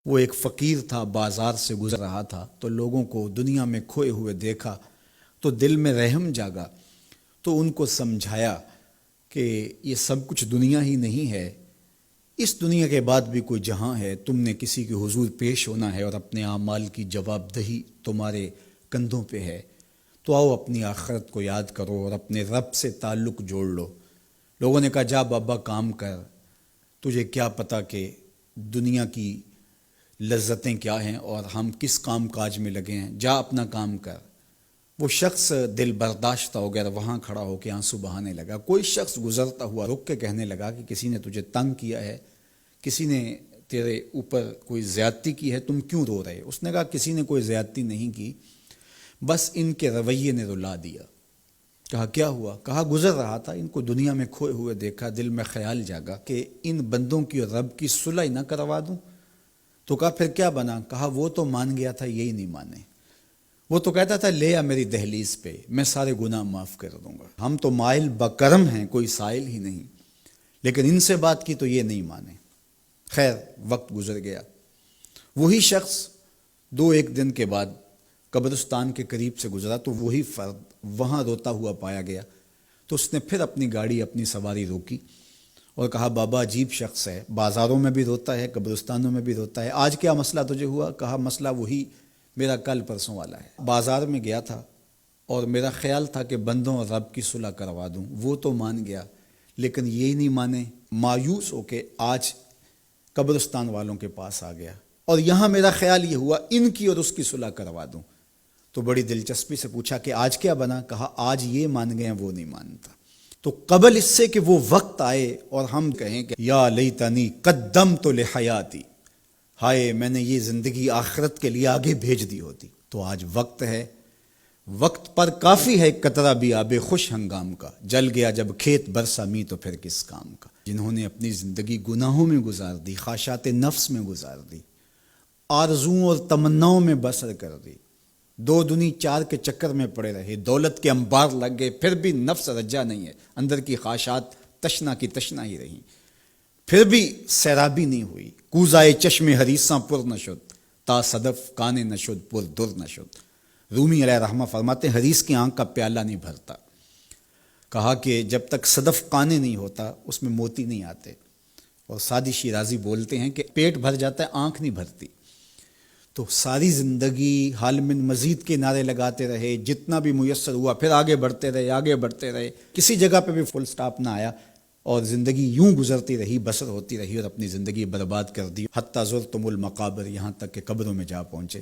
وہ ایک فقیر تھا، بازار سے گزر رہا تھا تو لوگوں کو دنیا میں کھوئے ہوئے دیکھا تو دل میں رحم جاگا، تو ان کو سمجھایا کہ یہ سب کچھ دنیا ہی نہیں ہے، اس دنیا کے بعد بھی کوئی جہاں ہے، تم نے کسی کے حضور پیش ہونا ہے اور اپنے اعمال کی جواب دہی تمہارے کندھوں پہ ہے، تو آؤ اپنی آخرت کو یاد کرو اور اپنے رب سے تعلق جوڑ لو۔ لوگوں نے کہا جا بابا کام کر، تجھے کیا پتہ کہ دنیا کی لذتیں کیا ہیں اور ہم کس کام کاج میں لگے ہیں، جا اپنا کام کر۔ وہ شخص دل برداشتہ ہو گیا، وہاں کھڑا ہو کے آنسو بہانے لگا۔ کوئی شخص گزرتا ہوا رک کے کہنے لگا کہ کسی نے تجھے تنگ کیا ہے، کسی نے تیرے اوپر کوئی زیادتی کی ہے، تم کیوں رو رہے؟ اس نے کہا کسی نے کوئی زیادتی نہیں کی، بس ان کے رویے نے رلا دیا۔ کہا کیا ہوا؟ کہا گزر رہا تھا، ان کو دنیا میں کھوئے ہوئے دیکھا، دل میں خیال جاگا کہ ان بندوں کی اور رب کی صلح نہ کروا دوں۔ تو کہا پھر کیا بنا؟ کہا وہ تو مان گیا تھا، یہی نہیں مانے۔ وہ تو کہتا تھا لے آ میری دہلیز پہ، میں سارے گناہ معاف کر دوں گا، ہم تو مائل بکرم ہیں، کوئی سائل ہی نہیں، لیکن ان سے بات کی تو یہ نہیں مانے۔ خیر وقت گزر گیا، وہی شخص دو ایک دن کے بعد قبرستان کے قریب سے گزرا تو وہی فرد وہاں روتا ہوا پایا گیا، تو اس نے پھر اپنی گاڑی اپنی سواری روکی اور کہا بابا عجیب شخص ہے، بازاروں میں بھی روتا ہے، قبرستانوں میں بھی روتا ہے، آج کیا مسئلہ تجھے ہوا؟ کہا مسئلہ وہی میرا کل پرسوں والا ہے، بازار میں گیا تھا اور میرا خیال تھا کہ بندوں اور رب کی صلح کروا دوں، وہ تو مان گیا لیکن یہی نہیں مانے، مایوس ہو کے آج قبرستان والوں کے پاس آ گیا اور یہاں میرا خیال یہ ہوا ان کی اور اس کی صلح کروا دوں۔ تو بڑی دلچسپی سے پوچھا کہ آج کیا بنا؟ کہا آج یہ مان گئے ہیں، وہ نہیں مانتا۔ تو قبل اس سے کہ وہ وقت آئے اور ہم کہیں کہ یا لیتنی قدمت لحیاتی، ہائے میں نے یہ زندگی آخرت کے لیے آگے بھیج دی ہوتی، تو آج وقت ہے، وقت پر کافی ہے قطرہ بھی آب خوش ہنگام کا، جل گیا جب کھیت برسا می تو پھر کس کام کا۔ جنہوں نے اپنی زندگی گناہوں میں گزار دی، خواہشات نفس میں گزار دی، آرزوؤں اور تمناؤں میں بسر کر دی، دو دنی چار کے چکر میں پڑے رہے، دولت کے انبار لگ گئے، پھر بھی نفس رجا نہیں ہے، اندر کی خواہشات تشنا کی تشنا ہی رہیں، پھر بھی سیرابی نہیں ہوئی، کوزائے چشم حریصاں پر نشد، تا صدف کانے نشد پر در نشد۔ رومی علیہ رحمہ فرماتے ہیں حریص کی آنکھ کا پیالہ نہیں بھرتا، کہا کہ جب تک صدف کانے نہیں ہوتا اس میں موتی نہیں آتے، اور سادی شیرازی بولتے ہیں کہ پیٹ بھر جاتا ہے آنکھ نہیں بھرتی۔ تو ساری زندگی حال من مزید کے نعرے لگاتے رہے، جتنا بھی میسر ہوا پھر آگے بڑھتے رہے، آگے بڑھتے رہے، کسی جگہ پہ بھی فل سٹاپ نہ آیا اور زندگی یوں گزرتی رہی، بسر ہوتی رہی اور اپنی زندگی برباد کر دی، حتی زرتم المقابر، یہاں تک کہ قبروں میں جا پہنچے۔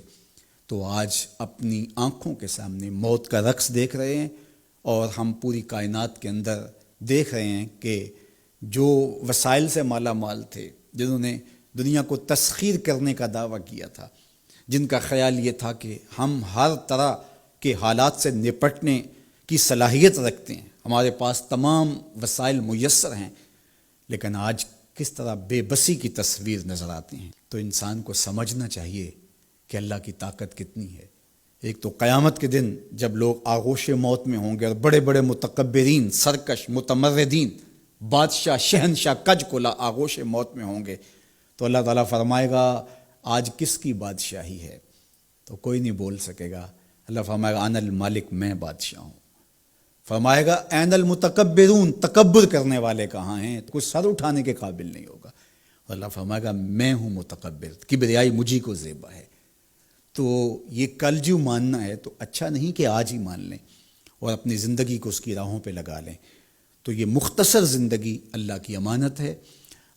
تو آج اپنی آنکھوں کے سامنے موت کا رقص دیکھ رہے ہیں اور ہم پوری کائنات کے اندر دیکھ رہے ہیں کہ جو وسائل سے مالا مال تھے، جنہوں نے دنیا کو تسخیر کرنے کا دعویٰ کیا تھا، جن کا خیال یہ تھا کہ ہم ہر طرح کے حالات سے نپٹنے کی صلاحیت رکھتے ہیں، ہمارے پاس تمام وسائل میسر ہیں، لیکن آج کس طرح بے بسی کی تصویر نظر آتی ہیں۔ تو انسان کو سمجھنا چاہیے کہ اللہ کی طاقت کتنی ہے۔ ایک تو قیامت کے دن جب لوگ آغوش موت میں ہوں گے اور بڑے بڑے متکبرین، سرکش، متمردین، بادشاہ، شہنشاہ، کج کلا آغوش موت میں ہوں گے، تو اللہ تعالیٰ فرمائے گا آج کس کی بادشاہی ہے؟ تو کوئی نہیں بول سکے گا۔ اللہ فرمائے گا انا المالک، میں بادشاہ ہوں۔ فرمائے گا این المتکبرون، تکبر کرنے والے کہاں ہیں؟ کوئی سر اٹھانے کے قابل نہیں ہوگا۔ اور اللہ فرمائے گا میں ہوں متکبر، کبریائی مجھی کو زیبا ہے۔ تو یہ کل جو ماننا ہے تو اچھا نہیں کہ آج ہی مان لیں اور اپنی زندگی کو اس کی راہوں پہ لگا لیں۔ تو یہ مختصر زندگی اللہ کی امانت ہے،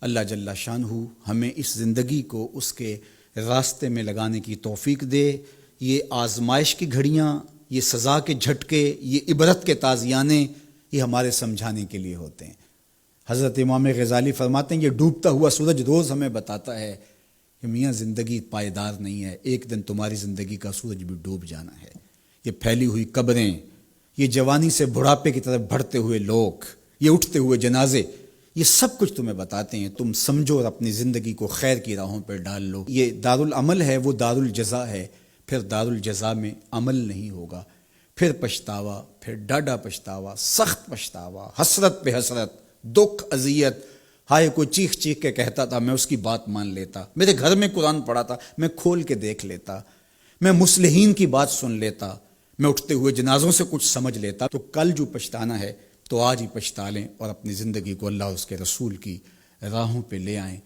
اللہ جل شانہ ہمیں اس زندگی کو اس کے راستے میں لگانے کی توفیق دے۔ یہ آزمائش کی گھڑیاں، یہ سزا کے جھٹکے، یہ عبرت کے تازیانے، یہ ہمارے سمجھانے کے لیے ہوتے ہیں۔ حضرت امام غزالی فرماتے ہیں یہ ڈوبتا ہوا سورج روز ہمیں بتاتا ہے کہ میاں زندگی پائیدار نہیں ہے، ایک دن تمہاری زندگی کا سورج بھی ڈوب جانا ہے۔ یہ پھیلی ہوئی قبریں، یہ جوانی سے بڑھاپے کی طرف بڑھتے ہوئے لوگ، یہ اٹھتے ہوئے جنازے، یہ سب کچھ تمہیں بتاتے ہیں، تم سمجھو اور اپنی زندگی کو خیر کی راہوں پر ڈال لو۔ یہ دارالعمل ہے، وہ دارالجزا ہے، پھر دارالجزا میں عمل نہیں ہوگا، پھر پچھتاوا، پھر ڈاڈا پچھتاوا، سخت پچھتاوا، حسرت پہ حسرت، دکھ، اذیت، ہائے کوئی چیخ چیخ کے کہتا تھا، میں اس کی بات مان لیتا، میرے گھر میں قرآن پڑھا تھا، میں کھول کے دیکھ لیتا، میں مصلحین کی بات سن لیتا، میں اٹھتے ہوئے جنازوں سے کچھ سمجھ لیتا۔ تو کل جو پچھتانا ہے تو آج ہی پچھتا لیں اور اپنی زندگی کو اللہ اور اس کے رسول کی راہوں پہ لے آئیں۔